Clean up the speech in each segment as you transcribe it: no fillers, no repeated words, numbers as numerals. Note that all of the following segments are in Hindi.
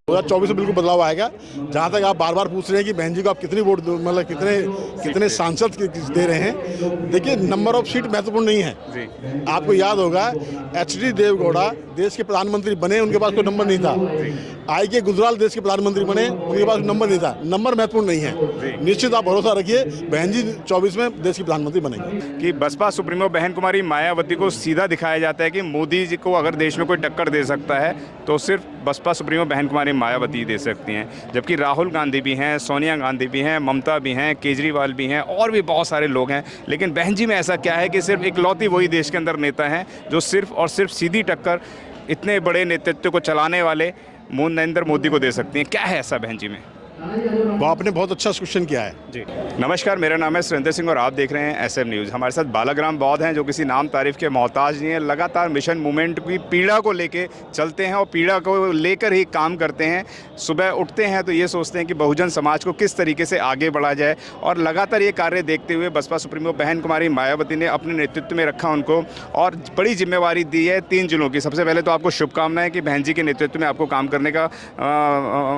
2024 में बिल्कुल बदलाव आएगा। जहाँ तक आप बार बार पूछ रहे हैं कि बहन जी को आप कितनी वोट मतलब कितने सांसद दे रहे हैं, देखिए नंबर ऑफ सीट महत्वपूर्ण नहीं है। आपको याद होगा एच.डी. देवेगौड़ा देश के प्रधानमंत्री बने, उनके पास कोई नंबर नहीं था। आई.के. गुजराल देश के प्रधानमंत्री बने, उनके पास नंबर नहीं था। नंबर महत्वपूर्ण नहीं है। निश्चित आप भरोसा रखिए, बहन जी 24 में देश की प्रधानमंत्री बनेंगे। कि बसपा सुप्रीमो बहन कुमारी मायावती को सीधा दिखाया जाता है कि मोदी जी को अगर देश में कोई टक्कर दे सकता है तो सिर्फ बसपा सुप्रीमो बहन कुमारी मायावती दे सकती हैं, जबकि राहुल गांधी भी हैं, सोनिया गांधी भी हैं, ममता भी हैं, केजरीवाल भी हैं और भी बहुत सारे लोग हैं। लेकिन बहन जी में ऐसा क्या है कि सिर्फ इकलौती वही देश के अंदर नेता हैं जो सिर्फ और सिर्फ सीधी टक्कर इतने बड़े नेतृत्व को चलाने वाले नरेंद्र मोदी को दे सकती हैं। क्या है ऐसा बहन जी में? वो आपने बहुत अच्छा क्वेश्चन किया है जी। नमस्कार, मेरा नाम है सुरेंद्र सिंह और आप देख रहे हैं SM न्यूज़। हमारे साथ बालाग्राम बौद्ध हैं जो किसी नाम तारीफ के मोहताज नहीं है। लगातार मिशन मूवमेंट की पीड़ा को लेके चलते हैं और पीड़ा को लेकर ही काम करते हैं। सुबह उठते हैं तो ये सोचते हैं कि बहुजन समाज को किस तरीके से आगे बढ़ा जाए, और लगातार ये कार्य देखते हुए बसपा सुप्रीमो बहन कुमारी मायावती ने अपने नेतृत्व में रखा उनको और बड़ी जिम्मेवारी दी है 3 जिलों की। सबसे पहले तो आपको शुभकामनाएं कि बहन जी के नेतृत्व में आपको काम करने का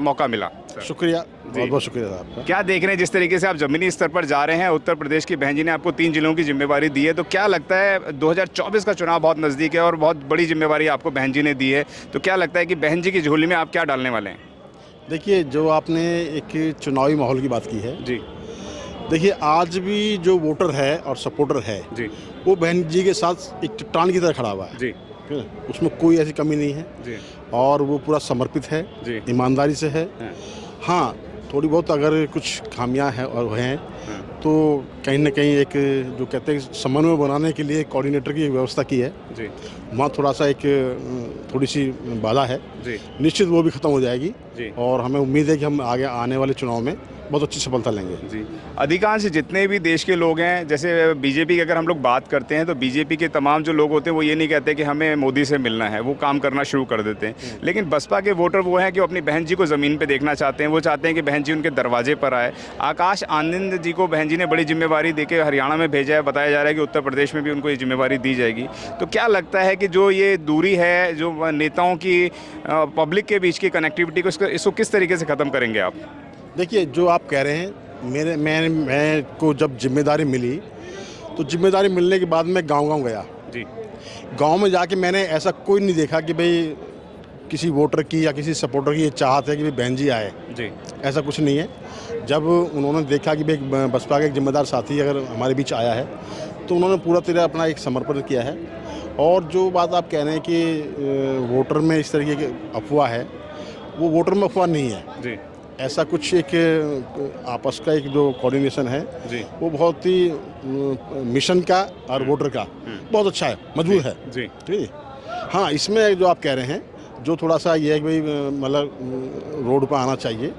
मौका मिला। शुक्रिया, बहुत बहुत शुक्रिया आपका। क्या देख रहे हैं जिस तरीके से आप ज़मीनी स्तर पर जा रहे हैं, उत्तर प्रदेश की बहन जी ने आपको 3 जिलों की जिम्मेवारी दी है, तो क्या लगता है 2024 का चुनाव बहुत नज़दीक है और बहुत बड़ी जिम्मेवारी आपको बहन जी ने दी है, तो क्या लगता है कि बहन जी की झोली में आप क्या डालने वाले हैं? देखिए, जो आपने एक चुनावी माहौल की बात की है जी, देखिए आज भी जो वोटर है और सपोर्टर है जी, वो बहन जी के साथ एक चट्टान की तरह खड़ा हुआ है। जी, उसमें कोई ऐसी कमी नहीं है जी, और वो पूरा समर्पित है, जी, ईमानदारी से है। हाँ, थोड़ी बहुत अगर कुछ खामियां हैं और हैं तो कहीं ना कहीं एक जो कहते हैं समन्वय बनाने के लिए कोऑर्डिनेटर की व्यवस्था की है, जी, वहाँ थोड़ा सा एक थोड़ी सी बाधा है। जी, निश्चित वो भी ख़त्म हो जाएगी जी, और हमें उम्मीद है कि हम आगे आने वाले चुनाव में बहुत अच्छी सफलता लेंगे। जी। अधिकांश जितने भी देश के लोग हैं, जैसे बीजेपी की अगर हम लोग बात करते हैं तो बीजेपी के तमाम जो लोग होते हैं वो ये नहीं कहते कि हमें मोदी से मिलना है, वो काम करना शुरू कर देते हैं। लेकिन बसपा के वोटर वो हैं कि वो अपनी बहन जी को ज़मीन पे देखना चाहते हैं, वो चाहते हैं कि बहन जी उनके दरवाजे पर आए। आकाश आनंद जी को बहन जी ने बड़ी जिम्मेवारी देके हरियाणा में भेजा है, बताया जा रहा है कि उत्तर प्रदेश में भी उनको ये जिम्मेवारी दी जाएगी। तो क्या लगता है कि जो ये दूरी है, जो नेताओं की पब्लिक के बीच की कनेक्टिविटी को, इसको किस तरीके से ख़त्म करेंगे आप? देखिए, जो आप कह रहे हैं, मैं को जब जिम्मेदारी मिली तो जिम्मेदारी मिलने के बाद मैं गांव-गांव गया। जी, गांव में जाके मैंने ऐसा कोई नहीं देखा कि भाई किसी वोटर की या किसी सपोर्टर की ये चाहत है कि भाई बहन जी आए। जी, ऐसा कुछ नहीं है। जब उन्होंने देखा कि भाई बसपा का एक जिम्मेदार साथी अगर हमारे बीच आया है तो उन्होंने पूरा तरह अपना एक समर्पण किया है। और जो बात आप कह रहे हैं कि वोटर में इस तरीके की अफवाह है, वो वोटर में अफवाह नहीं है। जी, ऐसा कुछ एक आपस का एक जो कोऑर्डिनेशन है जी, वो बहुत ही मिशन का और वोटर का बहुत अच्छा है, मजबूत है। जी, ठीक है। हाँ, इसमें जो आप कह रहे हैं, जो थोड़ा सा ये है कि भाई मतलब रोड पर आना चाहिए,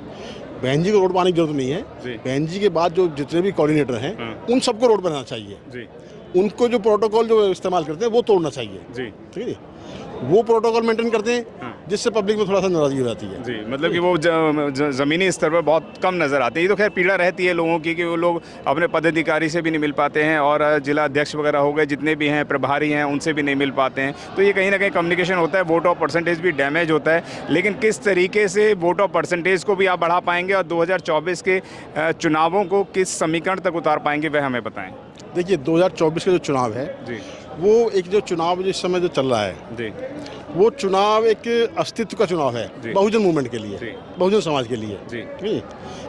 बहन जी को रोड पर आने की जरूरत नहीं है। जी, बहन जी के बाद जो जितने भी कोऑर्डिनेटर हैं उन सबको रोड पर आना चाहिए। जी, उनको जो प्रोटोकॉल जो इस्तेमाल करते हैं वो तोड़ना चाहिए। जी, ठीक है, वो प्रोटोकॉल मेंटेन करते हैं जिससे पब्लिक में थोड़ा सा नाराजगी हो जाती है। जी। मतलब कि वो ज़मीनी स्तर पर बहुत कम नज़र आते हैं। ये तो खैर पीड़ा रहती है लोगों की कि वो लोग अपने पदाधिकारी से भी नहीं मिल पाते हैं और जिला अध्यक्ष वगैरह हो गए, जितने भी हैं प्रभारी हैं, उनसे भी नहीं मिल पाते हैं। तो ये कहीं ना कहीं कम्युनिकेशन होता है, वोट ऑफ परसेंटेज भी डैमेज होता है। लेकिन किस तरीके से वोट ऑफ परसेंटेज को भी आप बढ़ा पाएंगे और 2024 के चुनावों को किस समीकरण तक उतार पाएंगे, वह हमें बताएँ। देखिए, 2024 का जो चुनाव है जी, वो एक जो चुनाव जिस समय जो चल रहा है, जी, वो चुनाव एक अस्तित्व का चुनाव है बहुजन मूवमेंट के लिए, जी, बहुजन समाज के लिए। जी, ठीक है,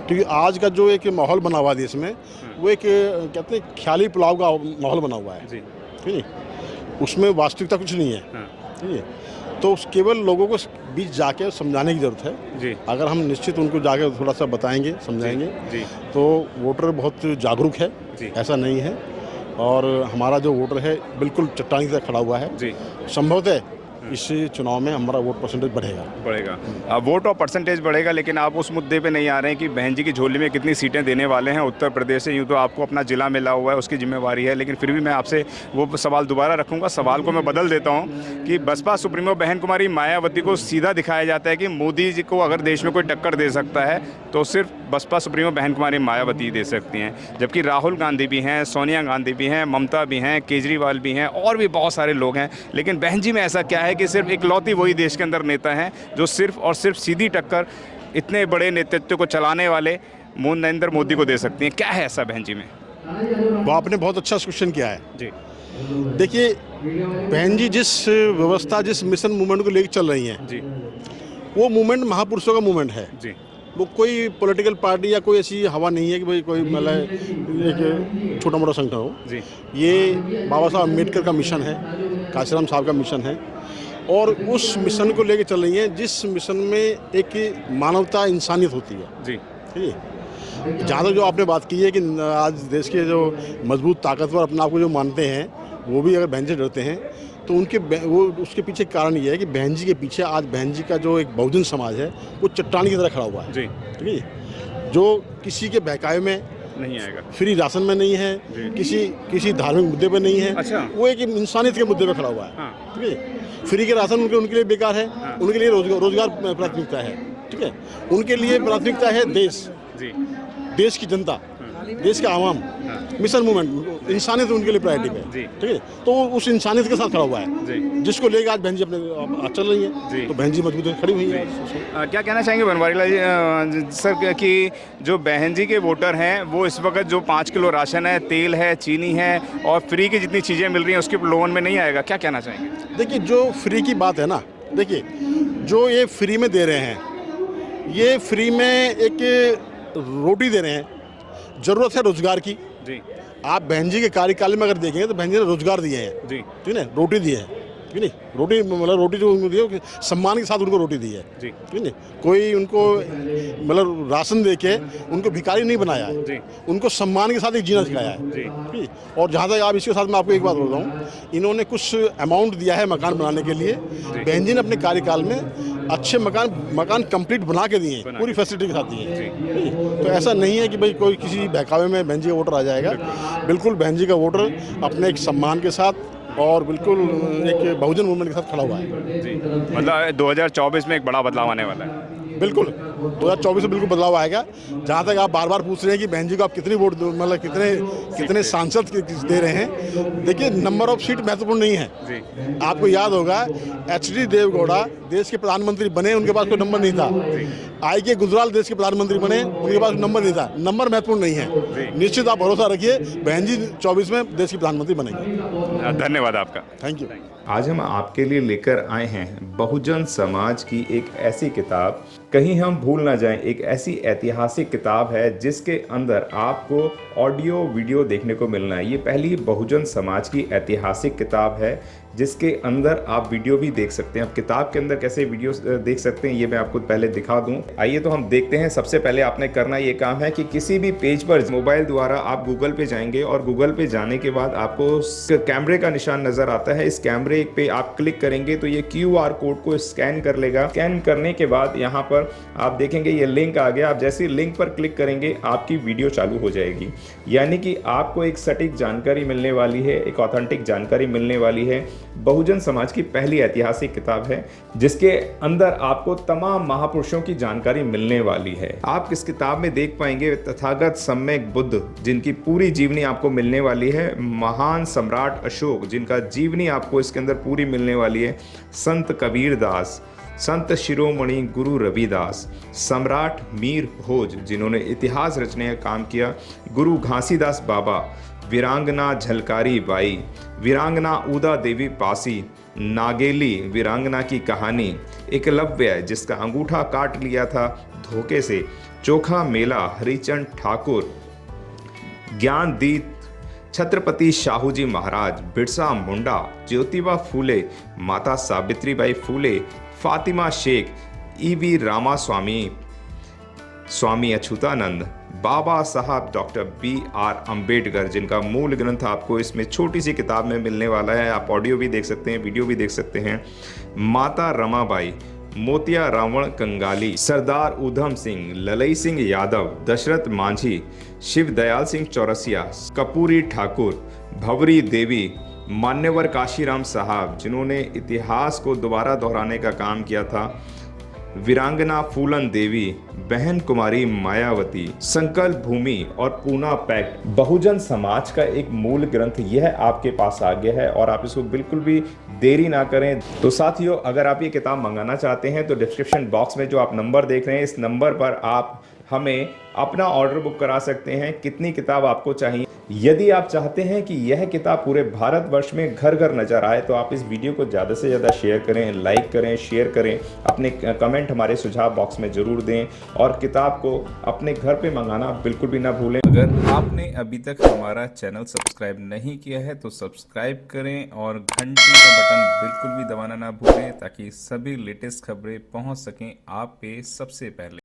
क्योंकि आज का जो एक माहौल बना हुआ है देश में, वो एक कहते हैं ख्याली पुलाव का माहौल बना हुआ है। जी, ठीक है, उसमें वास्तविकता कुछ नहीं है। ठीक है, तो केवल लोगों को बीच जाके समझाने की ज़रूरत है। जी, अगर हम निश्चित उनको जाके थोड़ा सा बताएंगे, समझाएंगे, जी, तो वोटर बहुत जागरूक है, जी, ऐसा नहीं है। और हमारा जो वोटर है बिल्कुल चट्टान की तरह खड़ा हुआ है। जी, संभवतः इस चुनाव में हमारा वोट परसेंटेज बढ़ेगा। वोट और परसेंटेज बढ़ेगा, लेकिन आप उस मुद्दे पे नहीं आ रहे हैं कि बहन जी की झोली में कितनी सीटें देने वाले हैं उत्तर प्रदेश से। यूँ तो आपको अपना जिला मिला हुआ है, उसकी जिम्मेवारी है, लेकिन फिर भी मैं आपसे वो सवाल दोबारा रखूँगा। सवाल को मैं बदल देता हूँ कि बसपा सुप्रीमो बहन कुमारी मायावती को सीधा दिखाया जाता है कि मोदी जी को अगर देश में कोई टक्कर दे सकता है तो सिर्फ बसपा सुप्रीमो बहन कुमारी मायावती दे सकती हैं, जबकि राहुल गांधी भी हैं, सोनिया गांधी भी हैं, ममता भी हैं, केजरीवाल भी हैं और भी बहुत सारे लोग हैं। लेकिन बहन जी में ऐसा क्या है है कि सिर्फ इकलौती वही देश के अंदर नेता हैं जो सिर्फ और सिर्फ सीधी टक्कर इतने बड़े नेतृत्व को चलाने वाले नरेंद्र मोदी को दे सकती हैं। क्या है ऐसा बहन जी में? वो आपने बहुत अच्छा क्वेश्चन किया है जी देखिए बहन जी जिस व्यवस्था जिस मिशन मूवमेंट को लेकर चल रही हैं जी वो मूवमेंट महापुरुषों का मूवमेंट है। जी वो कोई पॉलिटिकल पार्टी या कोई ऐसी हवा नहीं है कि भाई कोई मतलब एक छोटा मोटा संगठन हो। जी ये बाबा साहब अम्बेडकर का मिशन है, काशीराम साहब का मिशन है और उस मिशन को लेकर चल रही हैं जिस मिशन में एक मानवता इंसानियत होती है। जी ठीक है, जहाँ तक जो आपने बात की है कि आज देश के जो मजबूत ताकतवर अपने आप को जो मानते हैं वो भी अगर बहन से डरते हैं तो वो उसके पीछे कारण ये है कि बहन जी के पीछे आज बहन जी का जो एक बहुजन समाज है वो चट्टान की तरह खड़ा हुआ है। जी ठीक है, जो किसी के बहकावे में नहीं आएगा, फ्री राशन में नहीं है, किसी धार्मिक मुद्दे पे नहीं है। अच्छा। वो एक इंसानियत के मुद्दे पे खड़ा हुआ है। हाँ। ठीक है, फ्री के राशन उनके लिए बेकार है। हाँ। उनके लिए रोजगार प्राथमिकता है। ठीक है, उनके लिए प्राथमिकता है जी देश की जनता, देश के आवाम, मिशन मूवमेंट, इंसानियत उनके लिए प्रायोरिटी पे है। जी। ठीक है, तो वो उस इंसानियत के साथ खड़ा हुआ है जी जिसको लेकर आज बहन जी अपने चल रही जी। है। तो बहन जी मजबूत खड़ी हुई है। क्या कहना चाहेंगे बनवारी लाल जी सर कि जो बहन जी के वोटर हैं वो इस वक्त जो 5 किलो राशन है, तेल है, चीनी है और फ्री की जितनी चीज़ें मिल रही हैं उसके लोन में नहीं आएगा, क्या कहना चाहेंगे? देखिए जो फ्री की बात है ना, देखिए जो ये फ्री में दे रहे हैं, ये फ्री में एक रोटी दे रहे हैं। ज़रूरत है रोजगार की। जी आप बहन जी के कार्यकाल में अगर देखेंगे तो बहन जी ने रोजगार दिए हैं। जी ठीक है, रोटी दी है। ठीक है, रोटी मतलब रोटी जो उनको दी है सम्मान के साथ उनको रोटी दी है। जी ठीक है, कोई उनको मतलब राशन दे के उनको भिखारी नहीं बनाया है। जी उनको सम्मान के साथ एक जीना सिखाया है। जी ठीक है, और जहाँ तक आप इसके साथ मैं आपको एक बात बोल रहा हूँ, इन्होंने कुछ अमाउंट दिया है मकान बनाने के लिए। बहन जी ने अपने कार्यकाल में अच्छे मकान कंप्लीट बना के दिए हैं, पूरी फैसिलिटी के साथ दिए हैं। तो ऐसा नहीं है कि भाई कोई किसी बहकावे में बहन जी का वोटर आ जाएगा। बिल्कुल बहन जी का वोटर अपने एक सम्मान के साथ और बिल्कुल एक बहुजन मूवमेंट के साथ खड़ा हुआ है। जी मतलब 2024 में एक बड़ा बदलाव आने वाला है। बिल्कुल 2024 में बिल्कुल बदलाव आएगा। जहाँ तक आप बार बार पूछ रहे हैं कि बहन जी को आप कितनी वोट मतलब कितने सांसद दे रहे हैं, देखिए नंबर ऑफ सीट महत्वपूर्ण नहीं है। जी आपको याद होगा HD देवगौड़ा देश के प्रधानमंत्री बने, उनके पास कोई नंबर नहीं था। IK गुजराल देश के प्रधानमंत्री बने, उनके पास नंबर नहीं था। नंबर महत्वपूर्ण नहीं है। निश्चित आप भरोसा रखिए बहन जी 24 में देश की प्रधानमंत्री बनेंगे। धन्यवाद आपका। Thank you. आज हम आपके लिए लेकर आए हैं बहुजन समाज की एक ऐसी किताब, कहीं हम भूल ना जाएं, एक ऐसी ऐतिहासिक किताब है जिसके अंदर आपको ऑडियो वीडियो देखने को मिलना है। ये पहली बहुजन समाज की ऐतिहासिक किताब है जिसके अंदर आप वीडियो भी देख सकते हैं। अब किताब के अंदर कैसे वीडियो देख सकते हैं ये मैं आपको पहले दिखा दूं। आइए तो हम देखते हैं। सबसे पहले आपने करना ये काम है कि किसी भी पेज पर मोबाइल द्वारा आप गूगल पे जाएंगे और गूगल पे जाने के बाद आपको कैमरे का निशान नजर आता है। इस कैमरे पे आप क्लिक करेंगे तो ये QR कोड को स्कैन कर लेगा। स्कैन करने के बाद यहाँ पर आप देखेंगे ये लिंक आ गया। आप जैसे लिंक पर क्लिक करेंगे आपकी वीडियो चालू हो जाएगी, यानी कि आपको एक सटीक जानकारी मिलने वाली है, एक ऑथेंटिक जानकारी मिलने वाली है। बहुजन समाज की पहली ऐतिहासिक किताब है जिसके अंदर आपको तमाम महापुरुषों की जानकारी मिलने वाली है। आप इस किताब में देख पाएंगे तथागत सम्यक बुद्ध जिनकी पूरी जीवनी आपको मिलने वाली है, महान सम्राट अशोक जिनका जीवनी आपको इसके अंदर पूरी मिलने वाली है, संत कबीर दास, संत शिरोमणि गुरु रविदास, सम्राट मीर भोज जिन्होंने इतिहास रचने का काम किया, गुरु घासीदास बाबा, वीरांगना झलकारी बाई, वीरांगना उदा देवी पासी, नागेली वीरांगना की कहानी, एकलव्य जिसका अंगूठा काट लिया था धोखे से, चोखा मेला हरिचंद ठाकुर, ज्ञानदीप छत्रपति शाहूजी महाराज, बिरसा मुंडा, ज्योतिबा फूले, माता सावित्रीबाई फूले, फातिमा शेख, EV रामास्वामी, स्वामी अच्युतानंद, बाबा साहब डॉक्टर BR अम्बेडकर जिनका मूल ग्रंथ आपको इसमें छोटी सी किताब में मिलने वाला है। आप ऑडियो भी देख सकते हैं, वीडियो भी देख सकते हैं। माता रमाबाई, मोतिया रावण कंगाली, सरदार उधम सिंह, ललई सिंह यादव, दशरथ मांझी, शिव दयाल सिंह चौरसिया, कपूरी ठाकुर, भवरी देवी, मान्यवर काशीराम साहब जिन्होंने इतिहास को दोबारा दोहराने का काम किया था, वीरांगना फूलन देवी, बहन कुमारी मायावती, संकल्प भूमि और पूना पैक्ट। बहुजन समाज का एक मूल ग्रंथ यह आपके पास आ गया है और आप इसको बिल्कुल भी देरी ना करें। तो साथियों, अगर आप ये किताब मंगाना चाहते हैं तो डिस्क्रिप्शन बॉक्स में जो आप नंबर देख रहे हैं, इस नंबर पर आप हमें अपना ऑर्डर बुक करा सकते हैं, कितनी किताब आपको चाहिए। यदि आप चाहते हैं कि यह किताब पूरे भारतवर्ष में घर घर नजर आए तो आप इस वीडियो को ज़्यादा से ज़्यादा शेयर करें, लाइक करें, शेयर करें, अपने कमेंट हमारे सुझाव बॉक्स में ज़रूर दें और किताब को अपने घर पे मंगाना बिल्कुल भी ना भूलें। अगर आपने अभी तक हमारा चैनल सब्सक्राइब नहीं किया है तो सब्सक्राइब करें और घंटी का बटन बिल्कुल भी दबाना ना भूलें ताकि सभी लेटेस्ट खबरें पहुंच सकें आप पे सबसे पहले।